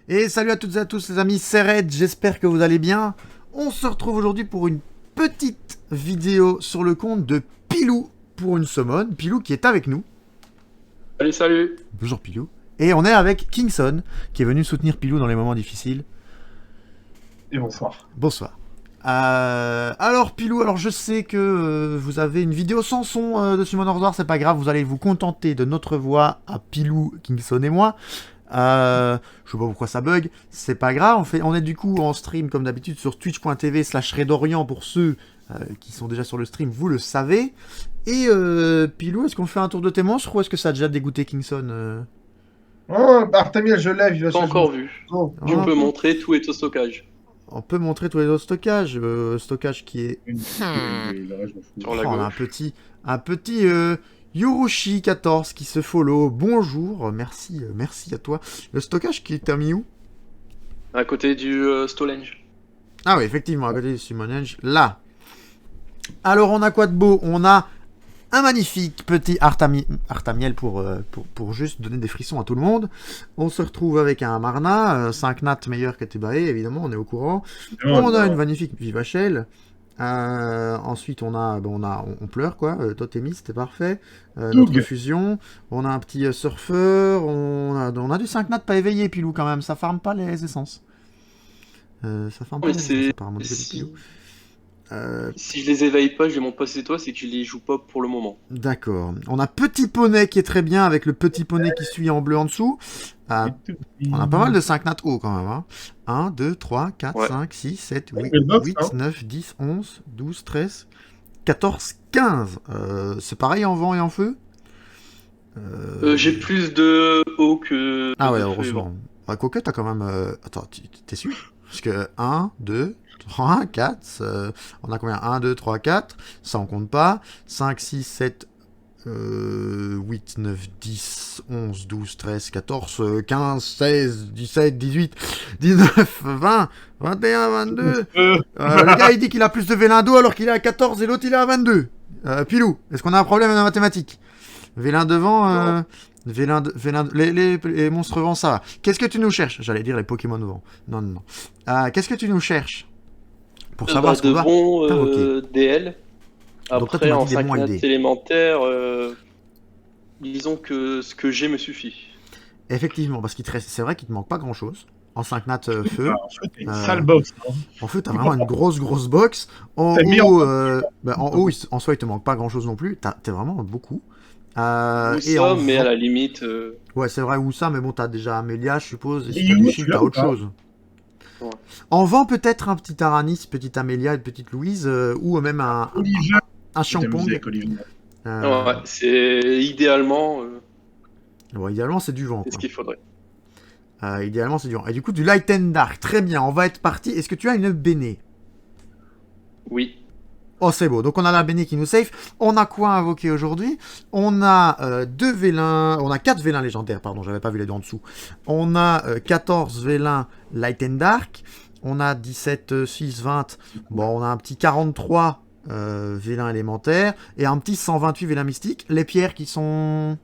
Et salut à toutes et à tous les amis, c'est Red, j'espère que vous allez bien. On se retrouve aujourd'hui pour une petite vidéo sur le compte de Pilou pour une summon. Pilou qui est avec nous. Salut, salut. Bonjour Pilou. Et on est avec Kingson qui est venu soutenir Pilou dans les moments difficiles. Et bonsoir. Bonsoir. Alors Pilou, alors je sais que vous avez une vidéo sans son de Summon War, c'est pas grave, vous allez vous contenter de notre voix à Pilou, Kingson et moi. Je sais pas pourquoi ça bug, c'est pas grave, on est du coup en stream comme d'habitude sur twitch.tv/redorian pour ceux qui sont déjà sur le stream, vous le savez. Et Pilou, est-ce qu'on fait un tour de tes monstres ou est-ce que ça a déjà dégoûté Kingson Oh, Artamiel, je lève, il va Pas se encore vu. Oh, Tu Ah, peux montrer, tout est au stockage. on peut montrer tous les autres stockages, stockage qui est... le reste, je m'en fous. Sur la Oh, on a gauche. un petit Yurushi14 qui se follow. Bonjour, merci, merci à toi. Le stockage qui est mis où? À côté du Stonehenge. Ah oui, effectivement, à côté du Summonage, là. Alors, on a quoi de beau? On a un magnifique petit Artamiel pour juste donner des frissons à tout le monde. On se retrouve avec un Marna, 5 nats meilleur que Tebae, évidemment, on est au courant. On a une magnifique Vivachel. Ensuite, on pleure quoi. Totémis, c'était parfait. Notre fusion. On a un petit surfeur. On a du 5 nats pas éveillé, Pilou, quand même. Ça farme pas les essences. Ça farme pas Mais les c'est. essences, apparemment, du petit Si... Pilou. si je les éveille pas, je les monte pas chez toi, c'est que je les joue pas pour le moment. D'accord. On a Petit Poney qui est très bien avec le Petit Poney qui suit en bleu en dessous. On a pas mal de 5 nats hauts quand même. Hein. 1, 2, 3, 4, Ouais. 5, 6, 7, 8, Quelle box, 8 hein 9, 10, 11, 12, 13, 14, 15. C'est pareil en vent et en feu J'ai plus de haut que Ah ouais, de feu. heureusement. Ouais, quoique, t'as quand même... Attends, t'es sûr? Parce que 1, 2, 3, 4... on a combien? 1, 2, 3, 4. Ça, on compte pas. 5, 6, 7... 8, 9, 10, 11, 12, 13, 14, 15, 16, 17, 18, 19, 20, 21, 22. Le gars, il dit qu'il a plus de Vélindo alors qu'il est à 14 et l'autre, il est à 22. Pilou, est-ce qu'on a un problème en mathématiques? Vélin devant, les monstres vent, ça va. Qu'est-ce que tu nous cherches? J'allais dire les Pokémon vent. Non, non, non. Qu'est-ce que tu nous cherches? Pour savoir ce qu'on de va bons t'invoquer. DL. Donc toi, tu Après, m'as en dit des 5 bons nats LD. élémentaires, disons que ce que j'ai me suffit. Effectivement, parce c'est vrai qu'il te manque pas grand-chose. En 5 nats feu. En fait, t'as une Euh, sale box. Hein. En fait, t'as vraiment une grosse box. En T'as mis haut, en- en haut, en soi, il te manque pas grand-chose non plus. T'es vraiment beaucoup. Ou Et ça, mais à la limite. ouais, c'est vrai, ou ça, mais bon, t'as déjà Amélia, je suppose. Et si Et t'as du Yuno, shield, tu l'as t'as ou autre pas chose. Ouais. En vent, peut-être un petit Aranis, petite Amélia, une petite Louise, ou même Olivia. un Je t'amuse Champong. avec Olivia. Ouais, c'est idéalement Ouais, idéalement, c'est du vent, c'est ce quoi. qu'il faudrait. Idéalement, c'est du vent. Et du coup, du Light and Dark. Très bien, on va être parti. Est-ce que tu as une Béné? Oui. Oh, c'est beau. Donc, on a la Béné qui nous save. On a quoi invoquer aujourd'hui? On a 2 vélins. On a 4 vélins légendaires, pardon. J'avais pas vu les deux en dessous. On a 14 vélins Light and Dark. On a 17, 6, 20. Bon, on a un petit 43 vélins élémentaires. Et un petit 128 vélins mystiques. Les pierres qui sont...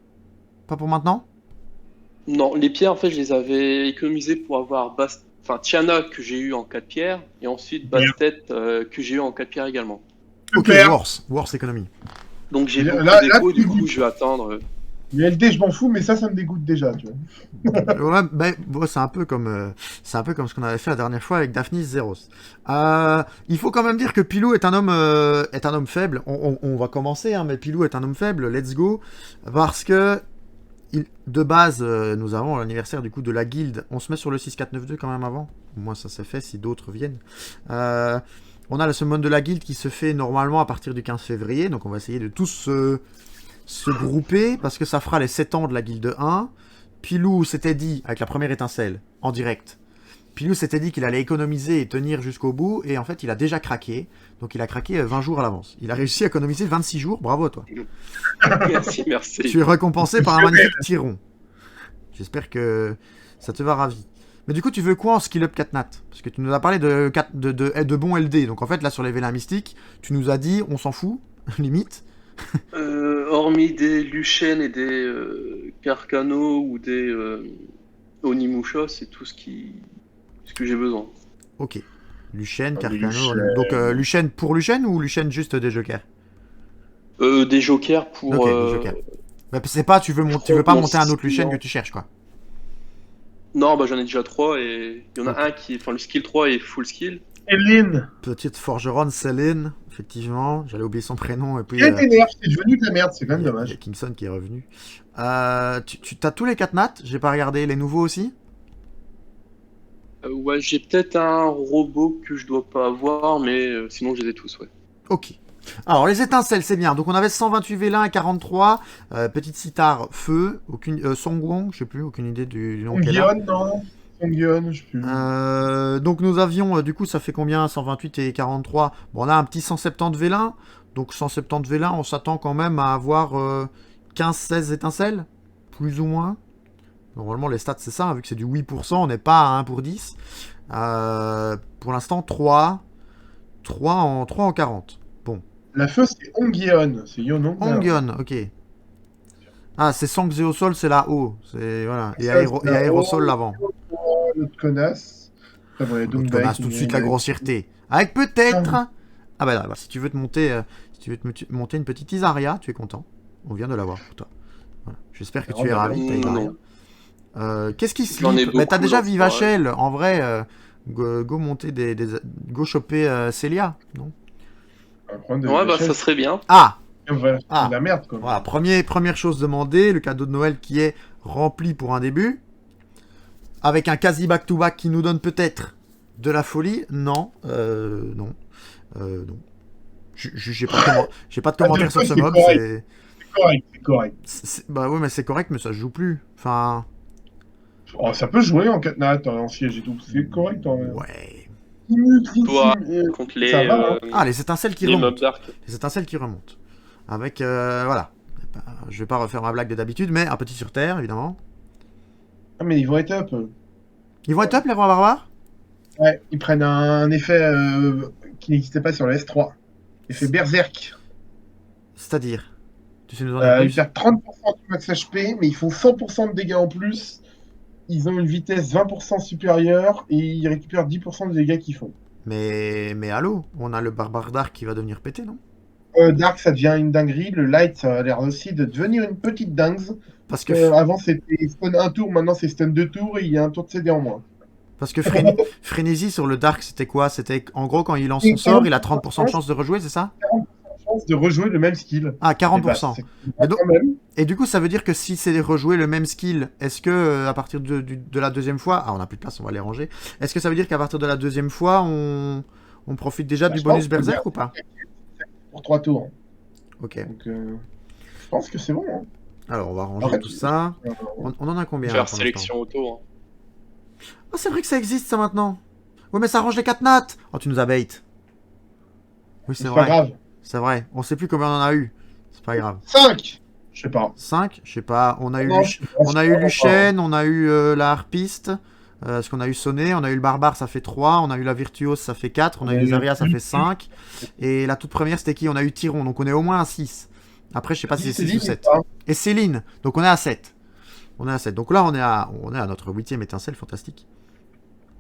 pas pour maintenant? Non, les pierres, en fait, je les avais économisées pour avoir enfin, Tiana que j'ai eu en 4 pierres, et ensuite Bastet que j'ai eu en 4 pierres également. Ok, Super. Wars Economy. Donc j'ai beaucoup Là, d'écho, tu du coup dis- je vais attendre. Les LD, je m'en fous, mais ça me dégoûte déjà, tu vois. Ouais, ben, bon, c'est un peu comme ce qu'on avait fait la dernière fois avec Daphnis Zeros. Il faut quand même dire que Pilou est un homme faible. On va commencer, hein, mais Pilou est un homme faible. Let's go, parce que de base, nous avons l'anniversaire du coup de la guilde. On se met sur le 6492 quand même avant. Au moins ça s'est fait si d'autres viennent. On a le summon de la guilde qui se fait normalement à partir du 15 février. Donc on va essayer de tous se grouper parce que ça fera les 7 ans de la guilde 1. Pilou s'était dit, avec la première étincelle, en direct, Pilou s'était dit qu'il allait économiser et tenir jusqu'au bout, et en fait il a déjà craqué, donc il a craqué 20 jours à l'avance. Il a réussi à économiser 26 jours, bravo à toi. Merci, merci. Tu es récompensé par un magnifique tiron. J'espère que ça te va ravi. Mais du coup tu veux quoi en skill up 4 nat? Parce que tu nous as parlé de bons LD, donc en fait là sur les vélins mystiques, tu nous as dit on s'en fout, limite. Hormis des Luchen et des Carcano ou des Onimusha, c'est tout ce que j'ai besoin. Ok. Luchen, Ah, Carcano. Luchen. Donc Luchen pour Luchen ou Luchen juste des jokers? Des jokers pour Ok, des jokers. Bah, c'est pas, tu veux pas monter un autre Luchen que tu cherches, quoi. Non, bah j'en ai déjà 3 et il y en a Ok. un qui est. Enfin, le skill 3 est full skill. Eline. Petite forgeronne Céline, effectivement. J'allais oublier son prénom et puis Quel énerve, c'est devenu de la merde, c'est quand même il y a dommage. Kingston qui est revenu. Tu as tous les 4 nats? J'ai pas regardé les nouveaux aussi. Ouais, j'ai peut-être un robot que je dois pas avoir, mais sinon je les ai tous, ouais. Ok. Alors les étincelles, c'est bien. Donc on avait 128 vélins et 43. Petite sitar feu. Aucune Songwon, je sais plus, aucune idée du nom qu'elle a. Songyeon, non. Songyeon, je sais plus. Donc nous avions, du coup ça fait combien? 128 et 43. Bon, on a un petit 170 vélins. Donc 170 vélins, on s'attend quand même à avoir 15-16 étincelles. Plus ou moins. Normalement les stats c'est ça, hein, vu que c'est du 8%, on n'est pas à 1 pour 10. Pour l'instant 3 en 40. Bon. La feu, c'est Ongyeon. C'est Yonon. Ongyeon, ok. Ah, c'est Sang Zéosol, c'est là-haut. C'est, voilà. Et, Ça, c'est et là-haut. Aérosol l'avant. Notre connasse. Après, bon, il y a L'autre Dongbei connasse, qui tout de suite nous- la grossièreté. Avec peut-être... Ah bah là, si tu veux te monter, monter une petite Isaria, tu es content. On vient de l'avoir pour toi. Voilà. J'espère que tu es ravi, ta Isaria. Qu'est-ce qui J'en ai slip? Mais t'as beaucoup déjà dans ce Vivachel. En vrai, go monter go choper Célia, non? Un problème de Ouais, bah Vachel. ça serait bien. Ah, Voilà, c'est Ah. de la merde, quoi. voilà, première chose demandée, le cadeau de Noël qui est rempli pour un début. Avec un quasi back-to-back qui nous donne peut-être de la folie. Non, non. Non. J'ai pas de commentaire sur ce c'est mob. correct. C'est correct. Bah ouais, mais c'est correct, mais ça se joue plus. Enfin, Oh, ça peut jouer en 4 nat, en siège et tout. C'est correct, en vrai. ouais. Toi, contre Ça va, hein. Ah, les étincelles qui les mobs remontent. dark. Les étincelles qui remontent. Avec, voilà. Je vais pas refaire ma blague de d'habitude, mais un petit sur terre, évidemment. Ah, mais ils vont être up. Ils vont être top, les rois barbares? Ouais, ils prennent un effet qui n'existait pas sur le S3. Effet Berserk. C'est-à-dire, tu sais nous en dire Ils plus? perdent 30% du max HP, mais ils font 100% de dégâts en plus. Ils ont une vitesse 20% supérieure et ils récupèrent 10% des dégâts qu'ils font. Mais allô, on a le barbare dark qui va devenir pété, non? Dark, ça devient une dinguerie. Le Light, ça a l'air aussi de devenir une petite dingue. Parce que, Avant, c'était stun un tour, maintenant c'est stun 2 tours et il y a un tour de CD en moins. Frénésie sur le dark, c'était quoi? C'était en gros quand il lance son sort, il a 30% de chance de rejouer, c'est ça? Chance de rejouer le même skill. Ah, Et bah, 40%. c'est Mais donc- quand même. Et du coup, ça veut dire que si c'est rejouer le même skill, est-ce que à partir de la deuxième fois, ah on a plus de place, on va les ranger. Est-ce que ça veut dire qu'à partir de la deuxième fois, on profite déjà Bah, du je bonus pense que berserk ou pas? Pour 3 tours. Ok. Donc, je pense que c'est bon. Hein. Alors on va ranger Arrête. tout ça. Euh, On en a combien là, Faire pour sélection auto. Hein. l'instant? Ah c'est vrai que ça existe ça maintenant. Ouais mais ça range les 4 nats. Oh tu nous as bait. Oui c'est c'est pas vrai. grave. C'est vrai. On sait plus combien on en a eu. C'est pas grave. 5. Je sais pas. 5, je sais pas. On a eu, Non, je sais pas, on a je eu sais pas. Luchen, on a eu la harpiste. Parce qu'on a eu Sonné, on a eu le barbare, ça fait 3. On a eu la virtuose, ça fait 4. On a eu les Aria, ça fait 5. Et la toute première, c'était qui? On a eu Tyron, donc on est au moins à 6. Après, je sais pas si c'est 6 ou 7. Et Céline, donc on est à 7. On est à 7. Donc là, on est à notre 8ème étincelle fantastique.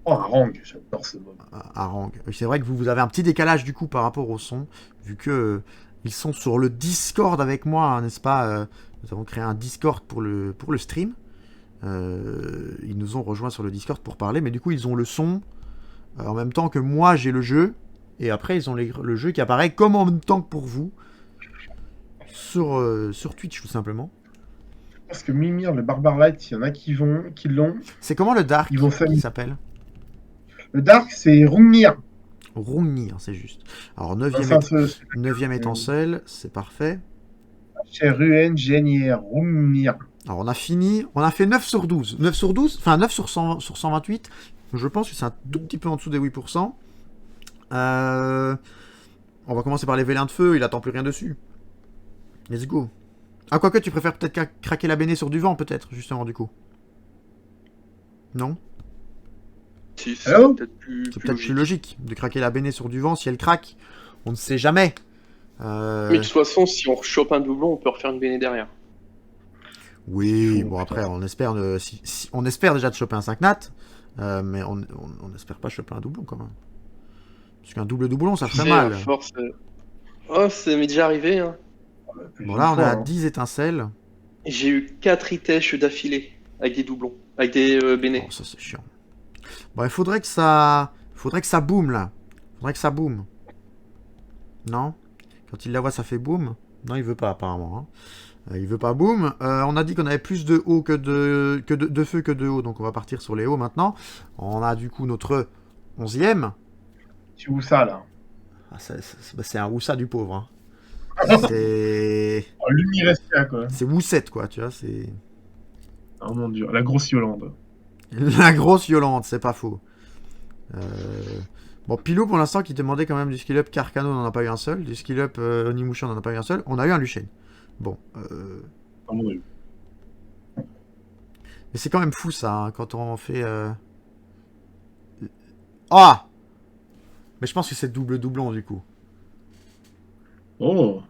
Oh, Harang, j'adore ce mot. À Rang. C'est vrai que vous avez un petit décalage du coup par rapport au son, vu que ils sont sur le Discord avec moi, hein, n'est-ce pas? Nous avons créé un Discord pour le stream. Ils nous ont rejoints sur le Discord pour parler, mais du coup ils ont le son en même temps que moi j'ai le jeu, et après ils ont le jeu qui apparaît comme en même temps que pour vous sur Twitch tout simplement. Parce que Mimir, le Barbare Light, il y en a qui l'ont. C'est comment le Dark Ils vont qui s'amuser. s'appelle? Le Dark, c'est Rungnir. Rungnir, c'est juste. Alors Enfin, 9ème étincelle, c'est parfait. chez Rungnir. Rungnir. Alors on a fini, on a fait 9 sur 12. 9 sur 12, enfin 9 sur 128. Je pense que c'est un tout petit peu en dessous des 8%. On va commencer par les vélins de feu, il attend plus rien dessus. Let's go. Ah, quoique tu préfères peut-être craquer la béné sur du vent, peut-être, justement, du coup. Non? Si, c'est Allô peut-être plus, C'est plus peut-être logique. plus logique de craquer la béné sur du vent si elle craque. On ne sait jamais. Mais de toute façon, si on chope un doublon, on peut refaire une béné derrière. Oui, Fou, bon putain. après, on espère, on espère déjà de choper un 5 nat, mais on espère pas choper un doublon quand même. Parce qu'un doublon, ça Tu ferait sais, à mal. force. Oh, ça m'est déjà arrivé, hein. Plus Bon d'une là, on est fois, à hein. 10 étincelles. J'ai eu 4 itèches d'affilée avec des doublons, avec des Oh, bénés. ça c'est chiant. Bon, il faudrait que ça boom là. Faudrait que ça boom. Non? Quand il la voit, ça fait boom. Non, il veut pas apparemment. Hein. Il veut pas boom. On a dit qu'on avait plus de haut que de feu que de haut, donc on va partir sur les hauts maintenant. On a du coup notre 11e. Tu où ça, là? Ah, c'est un Woussa du pauvre. Hein. C'est. Oh, L'Unirestia, quoi. C'est Woussette, quoi, tu vois. C'est. Oh mon dieu, la grosse Yolande. La grosse Yolande, c'est pas faux. Bon, Pilou, pour l'instant, qui demandait quand même du skill up Carcano, on n'en a pas eu un seul. Du skill up Onimusha, on n'en a pas eu un seul. On a eu un Luchen. Bon. Oh mon dieu. Mais c'est quand même fou, ça, hein, quand on fait. Ah! Mais je pense que c'est doublon, du coup. Oh,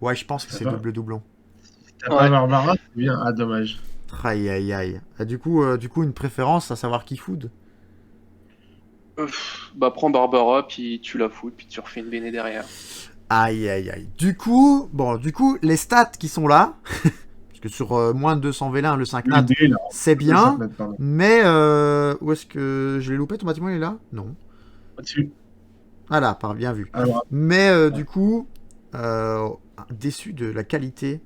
Ouais, je pense que Ça c'est va. doublon. t'as Ouais. pas Barbara, c'est bien. Ah, dommage. Aïe, aïe, aïe. Ah, du coup, une préférence à savoir qui food. Bah, prends Barbara, puis tu la fous, puis tu refais une béné derrière. Aïe, aïe, aïe. Du coup, les stats qui sont là, parce que sur moins de 200 V1, le 5 nat, Le dé, là. c'est Le bien, 5 nat, pardon. mais où est-ce que je l'ai loupé? Ton bâtiment, il est là? Non. Au-dessus. Ah là, bien vu. Alors, Mais du coup, déçu de la qualité.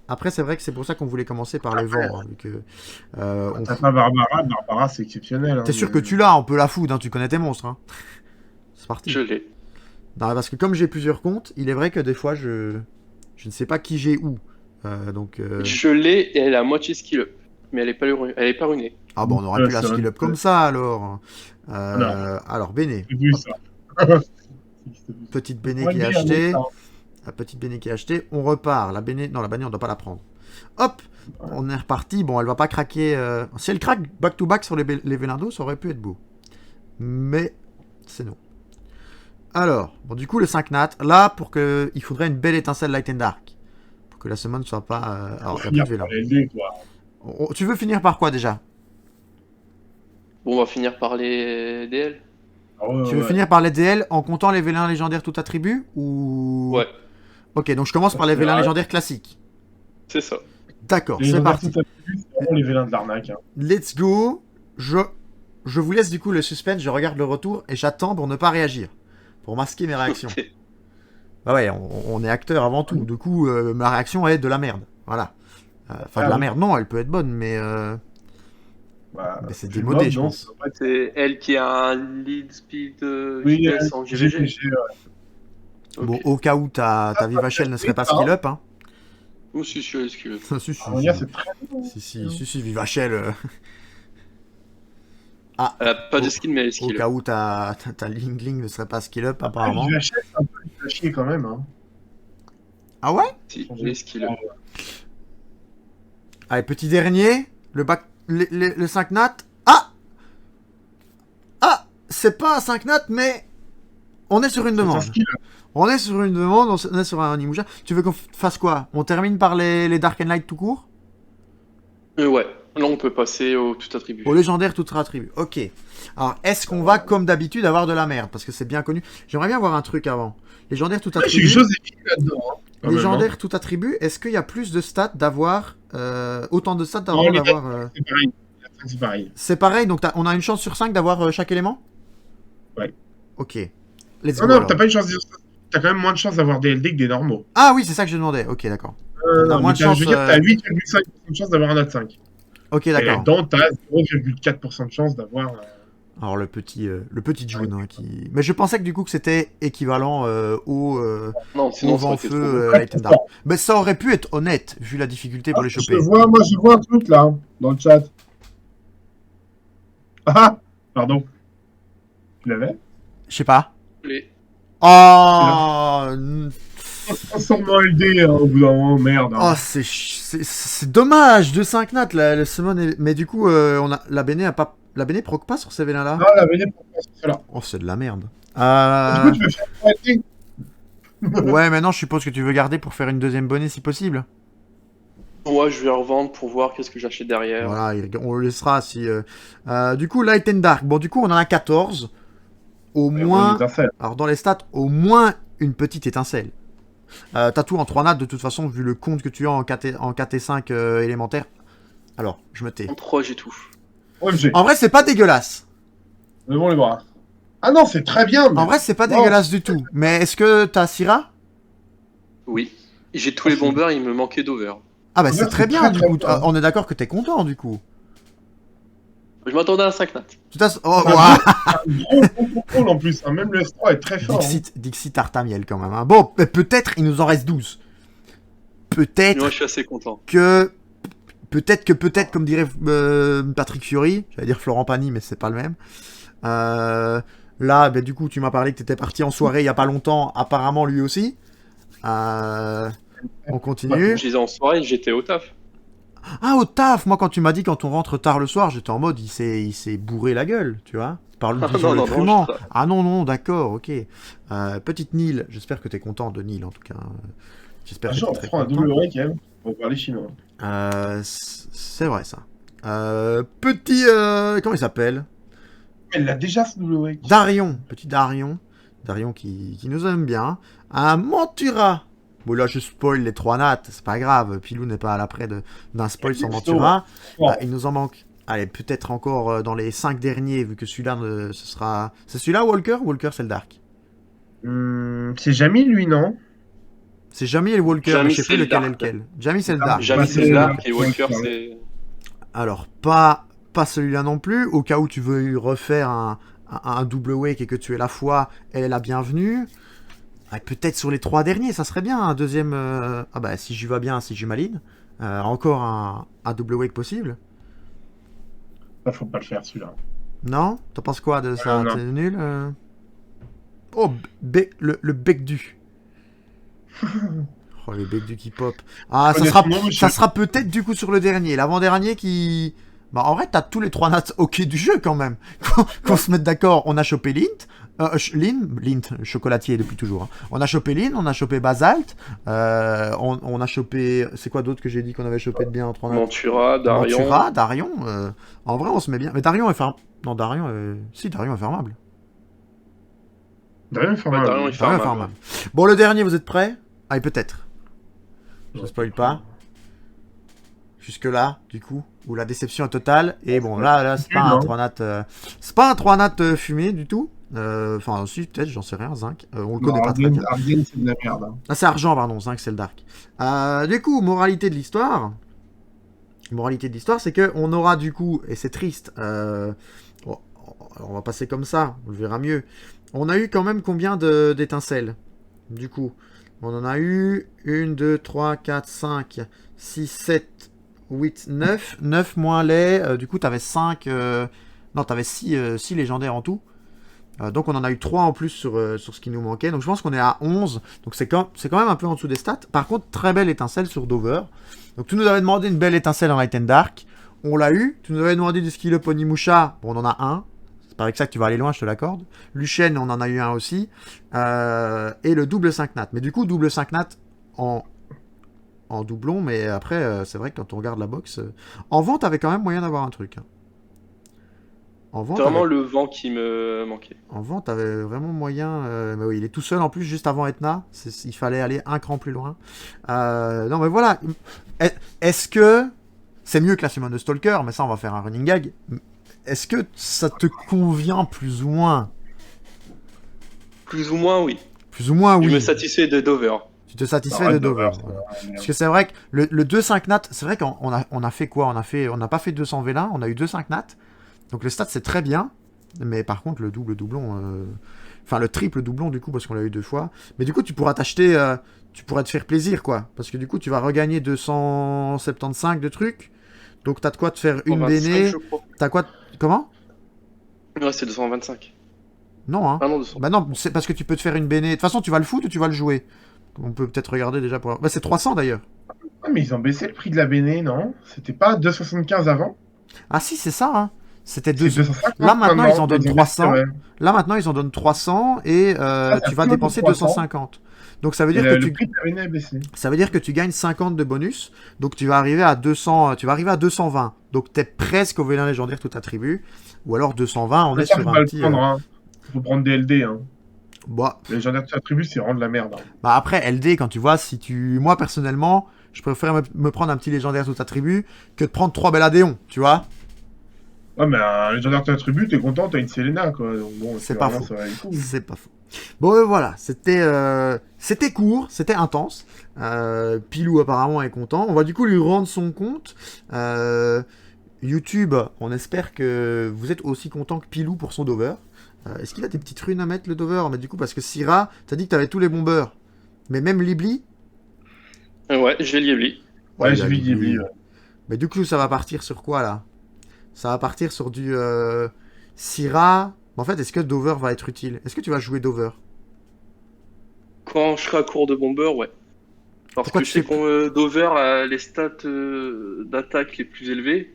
Après, c'est vrai que c'est pour ça qu'on voulait commencer par les vents, hein, vu que on t'as fout- pas Barbara, Barbara, c'est exceptionnel. Hein, T'es sûr mais- que tu l'as? On peut la food, hein, tu connais tes monstres. Hein. C'est parti. Je l'ai. Non, parce que comme j'ai plusieurs comptes, il est vrai que des fois, je ne sais pas qui j'ai où. Donc, Je l'ai et elle est à moitié skill up. Mais elle est pas runée. ah bon, on aurait pu la ça va skill up être- comme ça alors. Non. Alors, Béné. J'ai vu ça. Petite Béné Ouais, qui est bien, achetée. mais La petite Béné qui est achetée. On repart. La Béné, non, la Béné, on ne doit pas la prendre. Hop, on est reparti. Bon, elle va pas craquer. Si elle craque back-to-back sur les Vélindos, ça aurait pu être beau. Mais c'est non. Alors, bon, du coup, le 5 nat. Là, il faudrait une belle étincelle Light and Dark. Pour que la semaine ne soit pas. Alors, il n'y a plus de par Vélin. les dés, quoi. Tu veux finir par quoi déjà? Bon, on va finir par les DL. Ah ouais, Tu veux ouais. finir par les DL en comptant les vélins légendaires tout attribut ou... Ouais, Ok, donc je commence par les C'est vélins vrai. légendaires classiques. c'est ça. D'accord, Les c'est légendaires parti. tout attribués, c'est vraiment les vélins de l'arnaque. Hein. Let's go. Je vous laisse du coup le suspense, je regarde le retour et j'attends pour ne pas réagir. Pour masquer mes réactions. Ok. Bah ouais, on est acteur avant tout. Du coup, ma réaction est de la merde. Voilà. Enfin, de la oui. merde, non, elle peut être bonne, mais Bah, c'est plus démodé, mode, je non, pense. ça devrait être- C'est elle qui a un lead speed Oui, vitesse en GVG. GVG, Ok. Bon, au cas où ta Vivachel ne serait pas skill up, hein. Oh, si, si, elle est skill up. si, si, Ah, regarde, c'est très bon. si, Vivachel. Elle a pas de skill, mais elle est Au skill cas up. où ta Ling ne serait pas skill up, Ah, apparemment. je l'achète, c'est un peu à chier quand même. Hein. Ah ouais? Si, elle est skill up. Allez, petit dernier. Le 5 nat. Ah! Ah! C'est pas un 5 nat, mais. On est sur une C'est un demande. skill. On est sur une demande, on est sur un Onimusha. Tu veux qu'on fasse quoi? On termine par les Dark and Light tout court? Ouais, là on peut passer au tout attribut. Au légendaire, tout sera attribué. Ok. Alors, est-ce qu'on va, comme d'habitude, avoir de la merde? Parce que c'est bien connu. J'aimerais bien voir un truc avant. Légendaire, tout J'ai eu attribué. Joséphine là-dedans. Hein, quand même, hein. Légendaire, tout attribut. Est-ce qu'il y a plus de stats d'avoir. Autant de stats Non, les d'avoir. C'est pareil. C'est pareil. C'est pareil, donc on a une chance sur 5 d'avoir chaque élément? Ouais. Ok. Let's Non, go. non, alors. t'as pas une chance de... T'as quand même moins de chances d'avoir des LD que des normaux. Ah oui, c'est ça que je demandais. Ok, d'accord. On a Non, moins mais de chance, Je veux dire, t'as 8,5% de chance d'avoir un autre 5. Ok, Et d'accord. là-dedans, t'as 0,4% de chance d'avoir... Alors le petit June hein, qui. Mais je pensais que du coup que c'était équivalent au Non, sinon ça vent aurait été trop feu beau. Light and Dark. Mais ça aurait pu être honnête vu la difficulté pour les Je choper. vois, moi, je vois un truc là, dans le chat. Ah, pardon. Tu l'avais? Je sais pas. Les- Oh, Transformant LD au bout d'un moment, merde. Hein. oh c'est dommage de 5 nat la Summon mais du coup on a la Béné a pas la Béné proc pas sur ces vélins là. Non, la venez pour faire cela. Oh c'est de la merde. Du coup, tu veux faire un LD? Ouais, maintenant je suppose que tu veux garder pour faire une deuxième bonnet si possible. Ouais, je vais revendre pour voir qu'est-ce que j'achète derrière. Voilà, on le laissera si... du coup, Light and Dark. Bon, du coup, on en a 14. Au Et moins... on étincelle. Alors, dans les stats, au moins une petite étincelle. T'as tout en 3 nats, de toute façon, vu le compte que tu as en 4 et 5 élémentaires. Alors, je me tais. En 3, j'ai tout. OMG. En vrai, c'est pas dégueulasse. Levons les bras. Ah non, c'est très bien. Mais... En vrai, c'est pas Non. dégueulasse du tout. Mais est-ce que t'as Syrah? Oui. Et j'ai tous les bombers, il me manquait d'over. Ah bah Ouais, c'est c'est très bien, très, du très coup. bien. On est d'accord que t'es content, du coup. Je m'attendais à un 5 nat. Tout à... Oh, Ah, ouah. Gros contrôle en plus. Hein. Même le S3 est très fort. Hein. Dixit Artamiel, quand même. Hein. Bon, peut-être il nous en reste 12. Peut-être Moi, je suis assez content. que... Peut-être, comme dirait Patrick Fiori, j'allais dire Florent Pagny, mais c'est pas le même. Là, bah, du coup, tu m'as parlé que t'étais parti en soirée il y a pas longtemps, apparemment lui aussi. On continue. Je disais en soirée, j'étais au taf. Ah, au taf, moi quand tu m'as dit quand on rentre tard le soir, j'étais en mode il s'est bourré la gueule, tu vois. Par Ah, disons non, le non, fumant. je- Ah non, d'accord, ok. Petite Neil, j'espère que t'es content de Neil en tout cas. J'espère que Genre, t'es on très prend un content. double break quand même. On va parler chinois. C'est vrai ça. Petit, comment il s'appelle? Elle l'a déjà ce double break. Darion, petit Darion. Darion qui nous aime bien. Un Montura. Bon là je spoil les 3 nats, c'est pas grave. Pilou n'est pas à l'après d'un spoil sur Montura. Ouais. Il nous en manque. Allez, peut-être encore dans les 5 derniers, vu que celui-là, ce sera... C'est celui-là, Walker? Walker, c'est le Dark. C'est Jamie, lui, non? C'est Jamie et le Walker, Jamie, mais je sais c'est plus le lequel est Dark. lequel. Jamie, c'est le Dark. Jamais bah, c'est c'est- le Dark et Walker, ouais. c'est. Alors, pas celui-là non plus. Au cas où tu veux refaire un double wake et que tu es la fois, elle est la bienvenue. Ah, peut-être sur les 3 derniers, ça serait bien. Un deuxième... Ah bah, si j'y vais bien, si j'y maline. Encore un double wake possible. Ça, faut pas le faire, celui-là. Non? T'en penses quoi de ça? non. C'est nul Oh, le bec du. Oh, le bec du qui pop. Ah, Honnêtement, ça sera peut-être du coup sur le dernier. L'avant-dernier qui... Bah, en vrai, t'as tous les 3 nats ok du jeu quand même. Qu'on se mette d'accord, on a chopé Lint, chocolatier depuis toujours. Hein. On a chopé Lint, on a chopé Basalt, on a chopé... C'est quoi d'autre que j'ai dit qu'on avait chopé de bien en 3 nats? Montura, Darion. Montura, Darion. En vrai, on se met bien. Mais Darion est fermable. Non, Darion est... Si, Darion est fermable. Darion est Ouais, Darion est Darion est fermable. fermable. Bon, le dernier, vous êtes prêts? Allez, peut-être. Je ne spoil pas. Jusque-là, du coup, où la déception est totale. Et bon, là c'est pas un 3 nat... c'est pas un 3 nat fumé du tout. Enfin, si, peut-être, j'en sais rien, Zinc. On le connaît pas très bien. Arden, c'est de la merde. Hein. Ah, c'est argent, pardon, Zinc, c'est le dark. Du coup, moralité de l'histoire. Moralité de l'histoire, c'est que on aura du coup, et c'est triste, bon, on va passer comme ça, on le verra mieux. On a eu quand même combien d'étincelles? Du coup, on en a eu 1, 2, 3, 4, 5, 6, 7, 8, 9. 9 moins les... du coup, t'avais 5... non, t'avais 6 légendaires en tout. Donc on en a eu 3 en plus sur ce qui nous manquait. Donc je pense qu'on est à 11. Donc c'est quand même un peu en dessous des stats. Par contre, très belle étincelle sur Dover. Donc tu nous avais demandé une belle étincelle en Light and Dark. On l'a eu. Tu nous avais demandé du skill up Onimusha. Bon, on en a un. C'est pas avec ça que tu vas aller loin, je te l'accorde. Luchen, on en a eu un aussi. Et le double 5 nat. Mais du coup, double 5 nat en doublon. Mais après, c'est vrai que quand on regarde la box... en vente, t'avais quand même moyen d'avoir un truc. Hein. En vente, C'est vraiment le vent qui me manquait. En vente, t'avais vraiment moyen. Mais oui, il est tout seul en plus, juste avant Etna. Il fallait aller un cran plus loin. Non, mais voilà. Est-ce que c'est mieux que la semaine de Stalker? Mais ça, on va faire un running gag. Est-ce que ça te convient plus ou moins? Plus ou moins, oui. Plus ou moins, oui. Je me satisfais de Dover. Tu te satisfais de Dover. Voilà. Parce que c'est vrai que le 2-5 nat, c'est vrai qu'on a fait quoi? On n'a pas fait 200 V1, on a eu 2-5 nat. Donc le stat c'est très bien, mais par contre le doublon, enfin le triple doublon du coup parce qu'on l'a eu 2 fois. Mais du coup tu pourras t'acheter, tu pourras te faire plaisir quoi, parce que du coup tu vas regagner 275 de trucs. Donc t'as de quoi te faire une 125, béné. je crois. T'as quoi? Comment? Ouais, c'est 225. Non hein. Ah non, 200. Bah non, c'est parce que tu peux te faire une béné. De toute façon tu vas le foutre ou tu vas le jouer. On peut peut-être regarder déjà pour. Bah c'est 300 d'ailleurs. Ah, mais ils ont baissé le prix de la Béné, non? C'était pas 2,75 avant? Ah si c'est ça hein. C'était C'est 2. 250 Là maintenant ils en donnent ont baissé, 300. ouais. Là maintenant ils en donnent 300 et ça tu vas fait dépenser 300. 250. Donc ça veut Et dire que le tu... prix de la monnaie a baissé. Ça veut dire que tu gagnes 50 de bonus, donc tu vas arriver à 200, tu vas arriver à 220. Donc t'es presque au vélin légendaire tout attribut, ou alors 220, on est Ça, faut sur pas un le petit... prendre, hein. Faut prendre des LD, hein. Bah, Les légendaires de attribut, c'est vraiment de la merde, hein. bah après, LD, quand tu vois, si tu... Moi, personnellement, je préfère me prendre un petit légendaire tout attribut que de prendre 3 Belladéons, tu vois. Ouais, mais un légendaire de attribut, t'es content, t'as une Selena, quoi. Donc bon, C'est pas vraiment, faux. ça va aller cool. C'est pas faux. Bon, voilà, c'était court, c'était intense. Pilou apparemment est content. On va du coup lui rendre son compte. YouTube, on espère que vous êtes aussi content que Pilou pour son Dover. Est-ce qu'il a des petites runes à mettre le Dover? Mais du coup, parce que Syrah, t'as dit que t'avais tous les bombeurs. Mais même Libli? Ouais, j'ai Liebli. Ouais, il j'ai a vu Libli. Ghibli, ouais. Mais du coup, ça va partir sur quoi là? Ça va partir sur du Syrah. En fait, est-ce que Dover va être utile? Est-ce que tu vas jouer Dover? Quand je serai à court de bomber, ouais. Parce Pourquoi que tu je sais sais qu'on Dover a les stats d'attaque les plus élevées,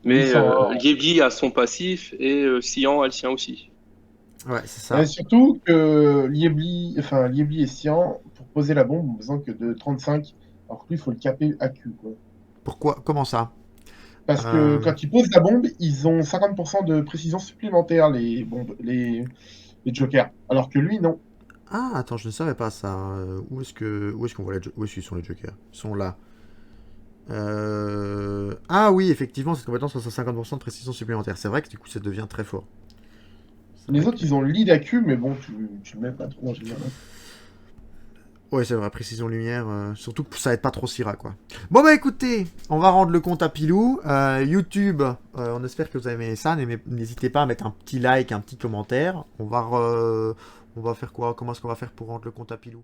mais 800 or. Liebli a son passif et Sian a le sien aussi. Ouais, c'est ça. Et surtout que Liebli et Sian, pour poser la bombe, ont besoin que de 35, alors que lui, il faut le caper à Q, quoi. Pourquoi? Comment ça? Parce que quand ils posent la bombe, ils ont 50% de précision supplémentaire, les bombes, les jokers. Alors que lui, non. Ah, attends, je ne savais pas ça. Où est-ce qu'on voit où est-ce qu'ils sont les jokers? Ils sont là. Ah oui, effectivement, cette compétence a 50% de précision supplémentaire. C'est vrai que du coup, ça devient très fort. C'est Les vrai autres, ils ont le lead à Q, mais bon, tu le mets pas trop en général. Ouais, c'est vrai, précision lumière, surtout que ça aide pas trop Syrah, quoi. Bon, bah écoutez, on va rendre le compte à Pilou. YouTube, on espère que vous avez aimé ça. N'hésitez pas à mettre un petit like, un petit commentaire. On va faire quoi? Comment est-ce qu'on va faire pour rendre le compte à Pilou?